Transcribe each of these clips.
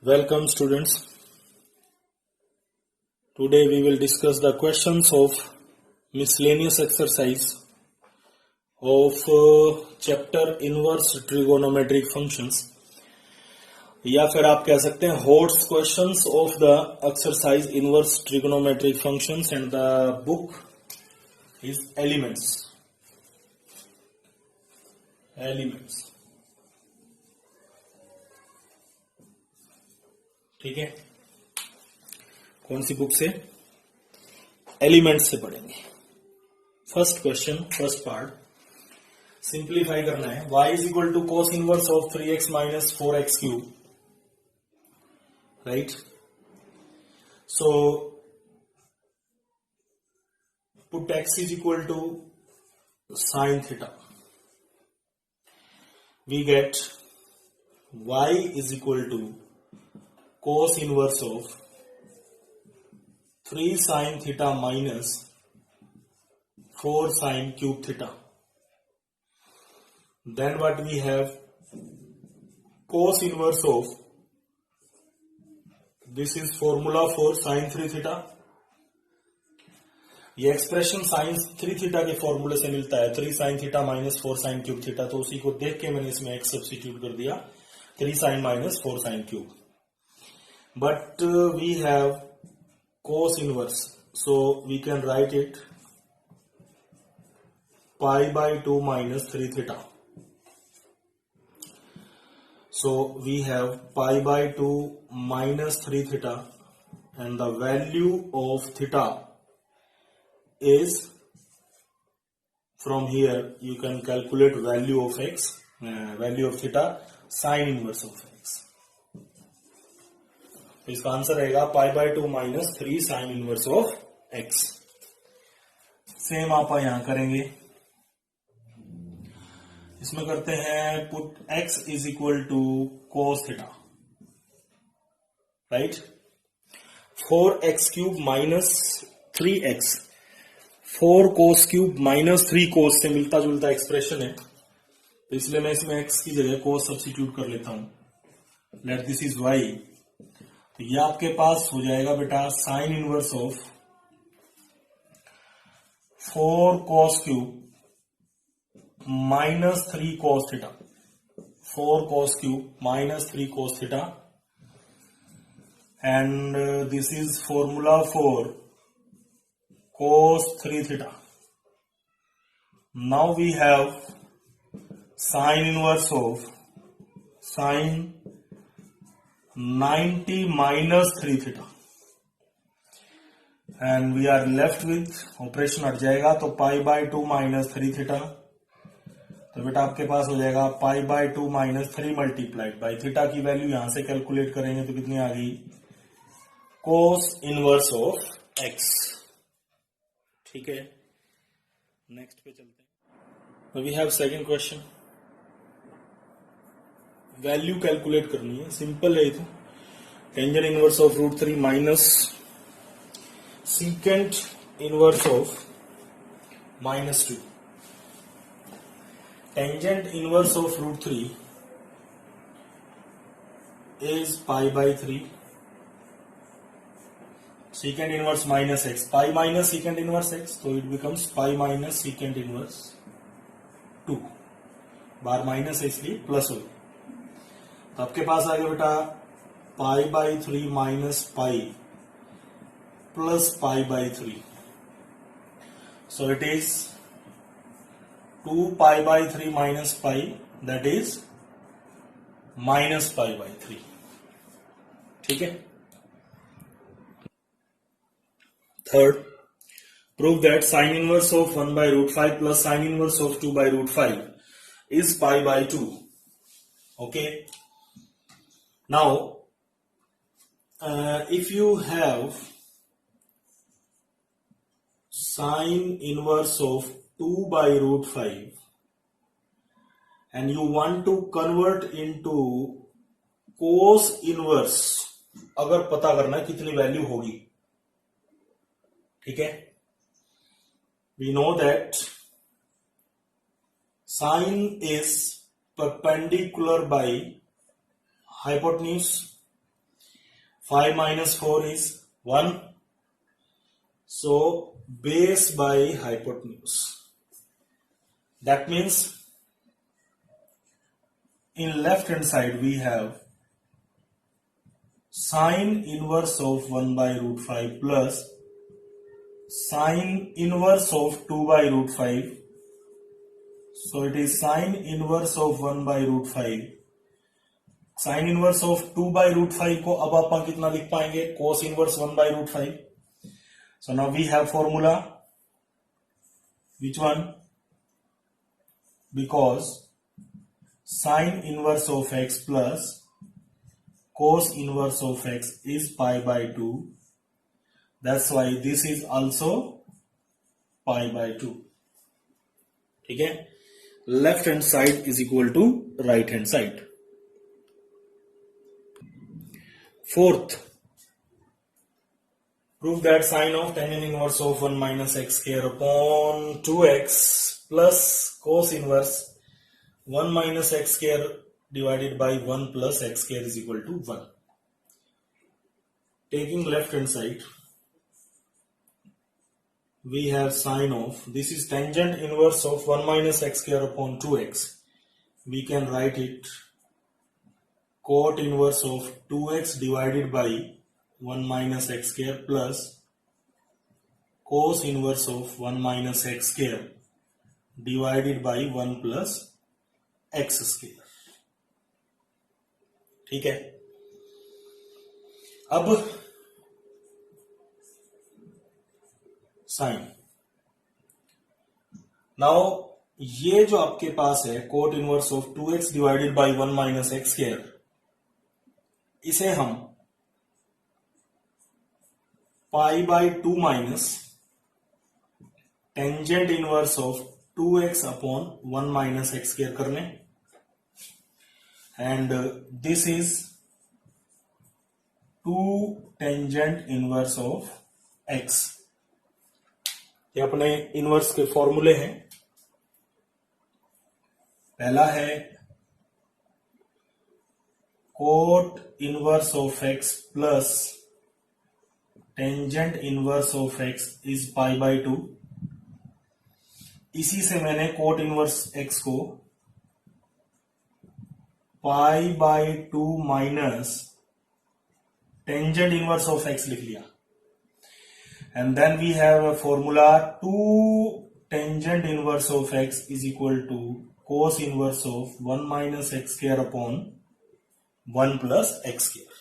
Welcome students. Today we will discuss the questions of miscellaneous exercise of chapter inverse trigonometric functions या फिर आप कह सकते हैं HOTS questions of the exercise inverse trigonometric functions and the book is Elements. ठीक है, कौन सी book से? एलिमेंट्स से पढ़ेंगे. First question, first part simplify करना है. y is equal to cos inverse of 3x minus 4x cube, right? So put x is equal to sine theta. We get y is equal to cos inverse of 3 sin theta minus 4 sin cube theta. Then what we have? Cos inverse of, this is formula for sin 3 theta. ये expression sin 3 theta के फॉर्मूले से मिलता है 3 sin theta minus 4 sin cube theta. तो उसी को देख के मैंने इसमें x सब्स्टिट्यूट कर दिया, 3 sin minus 4 sin cube. But we have cos inverse, so we can write it pi by 2 minus 3 theta. So we have pi by 2 minus 3 theta, and the value of theta is, from here you can calculate value of x, value of theta, sin inverse of x. इसका answer रहेगा pi by 2 minus 3 sine inverse of x. Same आप यहां करेंगे. इसमें करते हैं put x is equal to cos theta, right? 4x cube minus 3x, 4 cos cube minus 3 cos से मिलता जुलता एक्सप्रेशन है, तो इसलिए मैं इसमें x की जगह कोस सब्स्टिट्यूट कर लेता हूं. Let this is y. तो ये आपके पास हो जाएगा बेटा sine inverse of 4 cos cube minus 3 cos theta. 4 cos cube minus 3 cos theta, and this is formula for cos 3 theta. Now we have sine inverse of sine 90 minus 3 theta, and we are left with, operation हट जाएगा तो पाई by 2 minus 3 theta. तो बेटा आपके पास हो जाएगा pi by 2 minus 3 multiplied by theta की वैल्यू यहां से कैलकुलेट करेंगे तो कितनी आ गई? Cos inverse of x. ठीक है, नेक्स्ट पे चलते हैं. We have second question. Value calculate करनी है, सिंपल है. तो tangent inverse of root 3 minus secant inverse of minus 2. Tangent inverse of root 3 is pi by 3. Secant inverse minus x, pi minus secant inverse x, तो it becomes pi minus secant inverse 2. Bar minus है इसलिए plus हो. तो आपके पास आ गया बेटा pi by 3 minus pi plus pi by 3. So it is 2 pi by 3 minus pi, that is minus pi by 3. ठीक है. Third, prove that sine inverse of 1 by root 5 plus sine inverse of 2 by root 5 is pi by 2. Okay. Now, if you have sine inverse of 2 by root 5 and you want to convert into cos inverse, अगर पता करना कितनी value होगी, ठीक है? We know that sine is perpendicular by hypotenuse 5 minus 4 is 1. So base by hypotenuse. That means in left hand side we have sine inverse of 1 by root 5 plus sine inverse of 2 by root 5. So it is sine inverse of 1 by root 5. Sine inverse of 2 by root 5 को अब आप कितना लिख पाएंगे? Cos inverse 1 by root 5. So now we have formula. Which one? Because sine inverse of x plus cos inverse of x is pi by 2. That's why this is also pi by 2. ठीक है. Left hand side is equal to right hand side. Fourth, prove that sine of tangent inverse of 1 minus x square upon 2x plus cos inverse 1 minus x square divided by 1 plus x square is equal to 1. Taking left hand side, we have sine of, this is tangent inverse of 1 minus x square upon 2x. We can write it cot inverse of 2x divided by 1 minus x square plus cos inverse of 1 minus x square divided by 1 plus x square. ठीक है. अब sign. Now ये जो आपके पास है cot inverse of 2x divided by 1 minus x square, इसे हम pi by 2 minus tangent inverse of 2x upon 1 minus x square कर लें. And this is 2 tangent inverse of x. ये अपने इनवर्स के फॉर्मूले हैं. पहला है cot inverse of x plus tangent inverse of x is pi by 2. इसी से मैंने cot inverse x को pi by 2 minus tangent inverse of x लिख लिया. And then we have a formula 2 tangent inverse of x is equal to cos inverse of 1 minus x square upon 1 plus x square.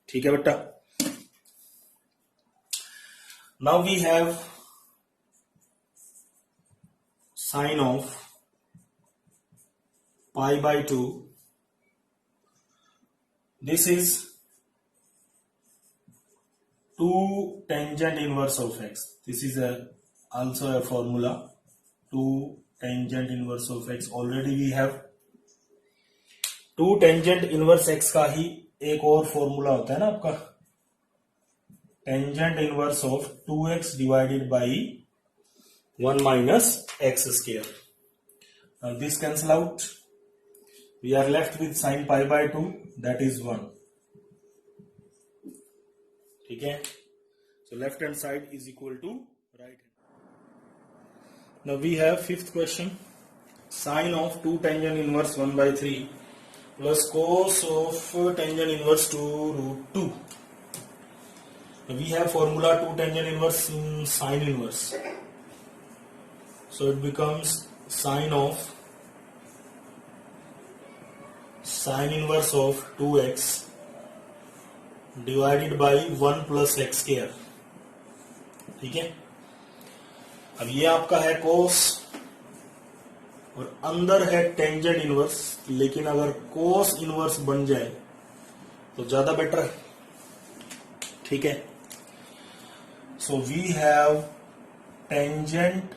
ठीक है बेटा. Now we have sine of pi by 2. This is 2 tangent inverse of x. This is also a formula 2 tangent inverse of x. Already we have 2 tangent inverse x का ही एक और formula होता है ना आपका, tangent inverse of 2x divided by 1 minus x square. This cancel out. We are left with sine pi by 2, that is 1. ठीक है. So left hand side is equal to right. Now we have fifth question. Sine of 2 tangent inverse 1 by 3 plus cos of tangent inverse 2 root 2. We have formula 2 tangent inverse in sine inverse. So it becomes sine of sine inverse of 2x divided by 1 plus x square. ठीक है. अब ये आपका है cos और अंदर है tangent inverse, लेकिन अगर कोस इनवर्स बन जाए तो ज्यादा बेटर है. ठीक है. So we have tangent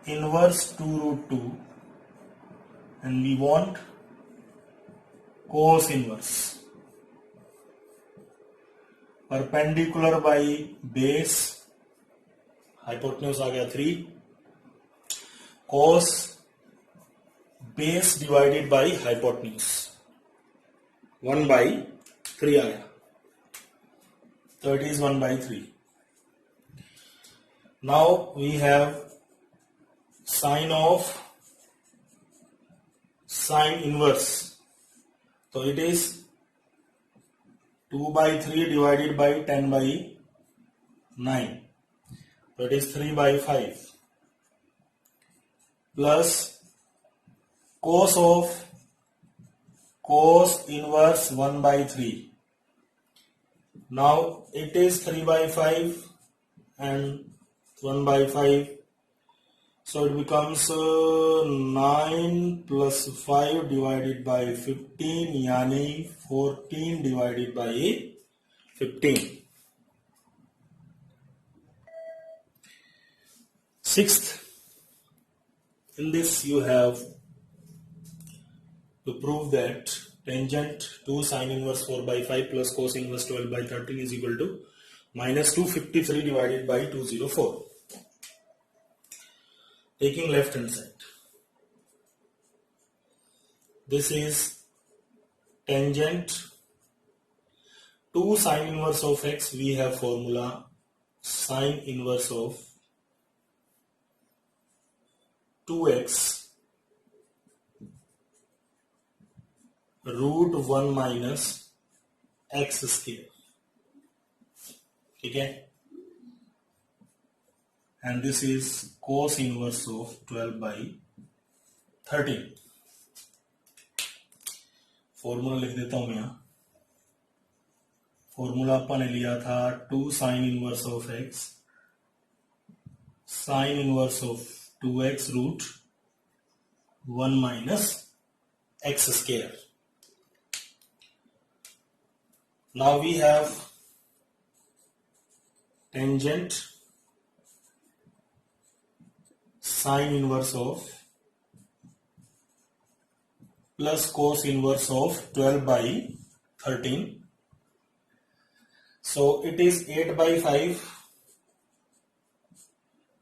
inverse 2 root 2 and we want cos inverse. Perpendicular by base, hypotenuse आ गया 3, cos base divided by hypotenuse 1 by 3 आया. So it is 1/3. Now we have sine of sine inverse. So it is 2/3 divided by 10/9. So it is 3/5 plus cos of cos inverse 1/3. Now it is 3/5 and 1/5. So it becomes 9 plus 5 divided by 15, यानी 14 divided by 15. Sixth, in this you have to prove that tangent to sine inverse 4/5 plus cos inverse 12/13 is equal to minus 253 divided by 204. Taking left hand side, this is tangent to sine inverse of x. We have formula sine inverse of 2x root 1 minus x square. ठीक है, and this is cos inverse of 12/13. Formula लिख देता हूं मैं यहां. Formula अपन ने लिया था 2 sine inverse of x sine inverse of 2x root 1 minus x square. Now we have tangent sine inverse of plus cos inverse of 12/13. So it is 8/5.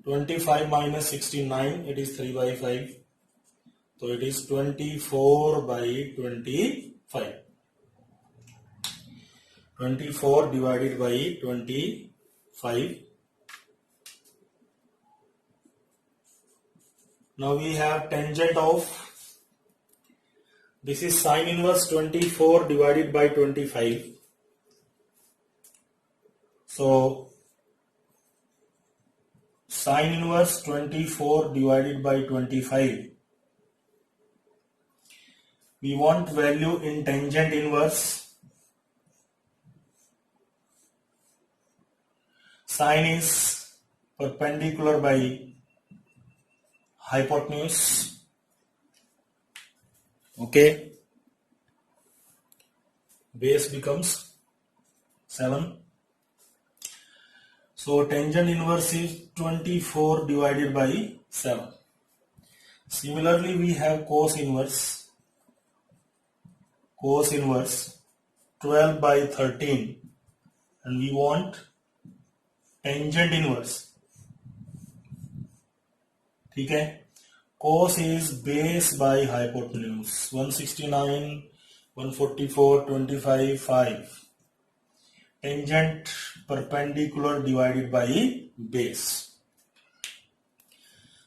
25 minus 69, it is 3/5. So it is 24/25. 24 divided by 25. Now we have tangent of, this is sine inverse 24 divided by 25. So sine inverse 24 divided by 25. We want value in tangent inverse. Sine is perpendicular by hypotenuse. Okay. Base becomes 7. So tangent inverse is 24 divided by 7. Similarly, we have cos inverse 12/13, and we want tangent inverse. ठीक है, cos is base by hypotenuse. 169, 144, 25, 5. Tangent perpendicular divided by base.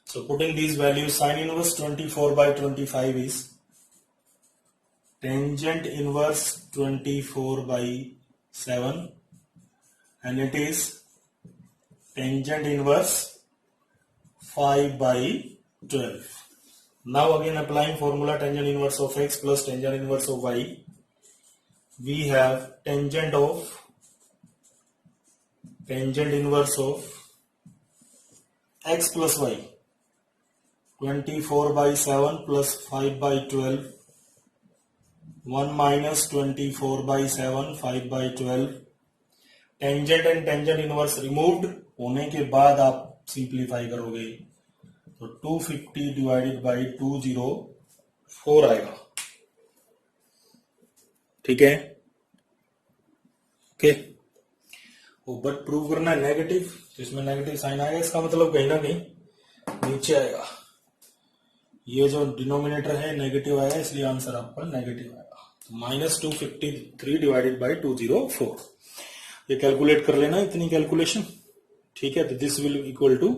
So putting these values, sine inverse 24/25 is tangent inverse 24/7, and it is tangent inverse 5/12. Now again applying formula tangent inverse of x plus tangent inverse of y, we have tangent inverse of x plus y, 24/7 plus 5/12, 1 minus 24/7, 5/12. Tangent and tangent inverse removed होने के बाद आप simplify करोगे तो 250 divided by 204 आएगा. ठीक है, okay. But prove करना है नेगेटिव, तो इसमें नेगेटिव साइन आएगा, इसका मतलब कहीं ना कहीं नीचे आएगा. ये जो डिनोमिनेटर है नेगेटिव आएगा, इसलिए आंसर आपका नेगेटिव आएगा. तो -253 डिवाइडेड बाई 204. ये कैलकुलेट कर लेना इतनी कैलकुलेशन, ठीक है। तो this will equal to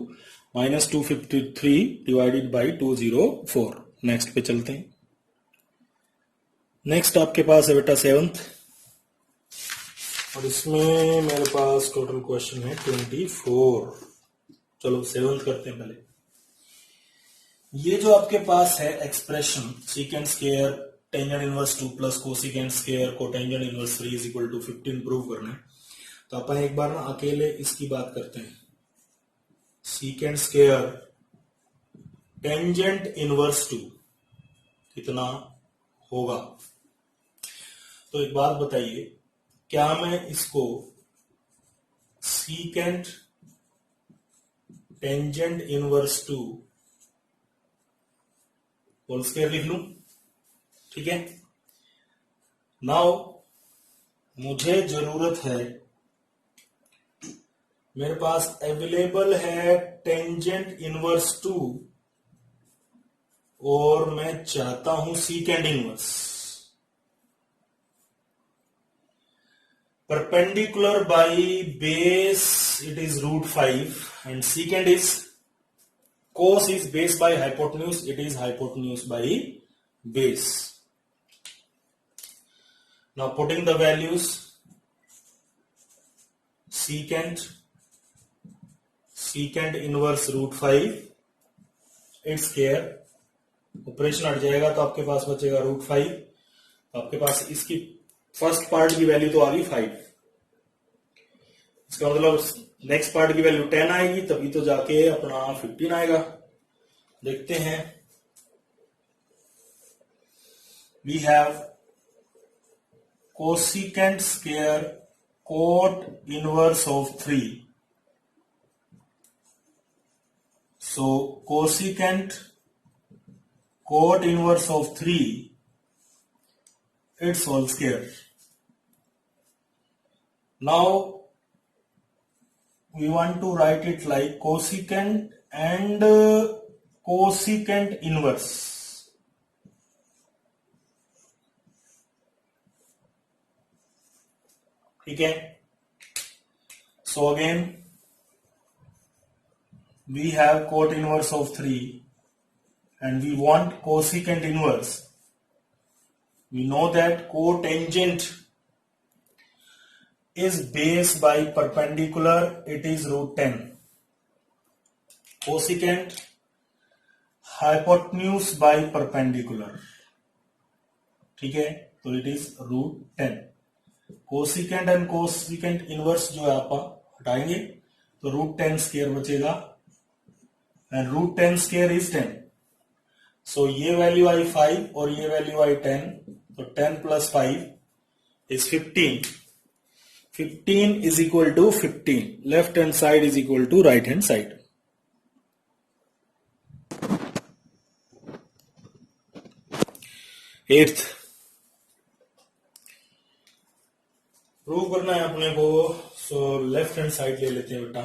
-253 divided by 204। Next पे चलते हैं। नेक्स्ट आपके पास है बेटा 7th, और इसमें मेरे पास टोटल क्वेश्चन है 24। चलो 7th करते हैं पहले। ये जो आपके पास है expression secant square tangent inverse 2 plus cosecant square cotangent inverse 3 is equal to 15 prove करना है। तो अपन एक बार ना अकेले इसकी बात करते हैं। सीकेंट स्क्वायर टेंजेंट इनवर्स 2 कितना होगा? तो एक बात बताइए, क्या मैं इसको secant tangent inverse 2 whole square लिख लूं? ठीक है। नाउ मुझे जरूरत है, मेरे पास अवेलेबल है टेंजेंट इनवर्स 2 और मैं चाहता हूं secant inverse. Perpendicular by base it is √5 and secant is cos is base by hypotenuse, it is hypotenuse by base. Now putting the values, secant inverse √5 its square, operation हट जाएगा तो आपके पास बचेगा √5। तो आपके पास इसकी फर्स्ट पार्ट की value तो आ गई 5, इसका मतलब नेक्स्ट पार्ट की वैल्यू 10 आएगी, तभी तो जाके अपना 15 आएगा। देखते हैं। We have cosecant square cot inverse of 3। So cosecant cot inverse of 3 it's whole square. Now we want to write it like cosecant and cosecant inverse. ठीक है। So again we have cot inverse of 3 and we want cosecant inverse. We know that cotangent is base by perpendicular, it is √10. Cosecant hypotenuse by perpendicular, ठीक है, तो it is √10. Cosecant and cosecant inverse जो है आप हटाएंगे तो √10 square बचेगा and √10 square is 10। सो ये वैल्यू आई 5 और ये वैल्यू आई 10, तो 10 + 5 is 15। 15 is equal to 15. Left hand side is equal to right hand side. Eighth, prove करना है अपने को। सो लेफ्ट हैंड साइड ले लेते हैं बेटा।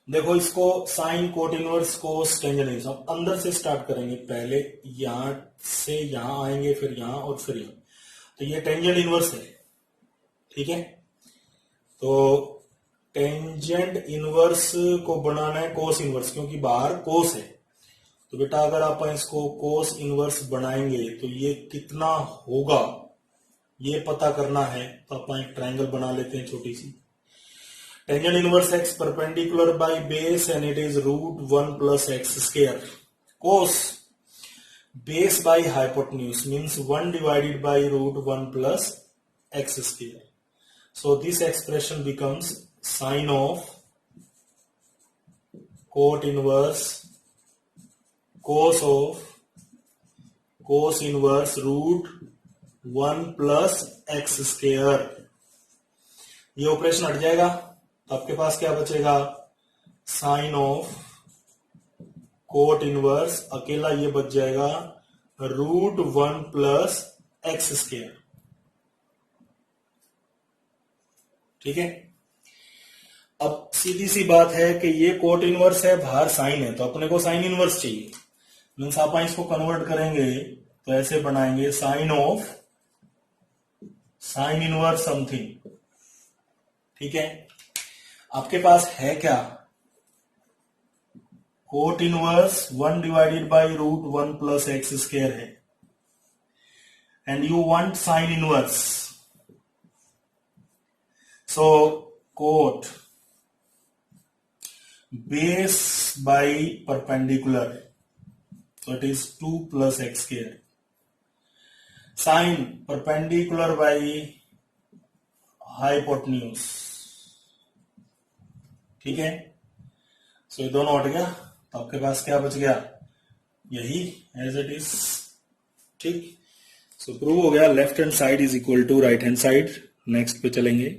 देखो इसको sine cot inverse cos tangent inverse हम अंदर से स्टार्ट करेंगे। पहले यहां से यहां आएंगे, फिर यहां और फिर यहां। तो ये टेंजेंट इनवर्स है, ठीक है। तो टेंजेंट इनवर्स को बनाना है कोस इनवर्स, क्योंकि बाहर कोस है। तो बेटा अगर आप इसको कोस इनवर्स बनाएंगे तो ये कितना होगा ये पता करना है। तो आप एक ट्रायंगल बना लेते हैं छोटी सी। Tangent inverse x perpendicular by base and it is √1 + x²। Cos base by hypotenuse means 1 divided by √1 + x²। So this expression becomes sine of cot inverse cos of cos inverse √1 + x²। ये operation हट जाएगा तो आपके पास क्या बचेगा? Sign of cot inverse, अकेला ये बच जाएगा √1 + x²। ठीक है। अब सीधी सी बात है कि ये कोट इनवर्स है, बाहर साइन है, तो अपने को साइन इनवर्स चाहिए। मीन्स आप इसको कन्वर्ट करेंगे तो ऐसे बनाएंगे sine of sine inverse something ठीक है, आपके पास है क्या, cot inverse 1 divided by root 1 plus x square है, and you want sine inverse, so cot base by perpendicular, so it is 2 plus x square, sine perpendicular by hypotenuse, ठीक है। सो ये दोनों हट गया, तो आपके पास क्या बच गया, यही एज इट इज, ठीक। सो प्रूव हो गया left hand side is equal to right hand side. Next पे चलेंगे।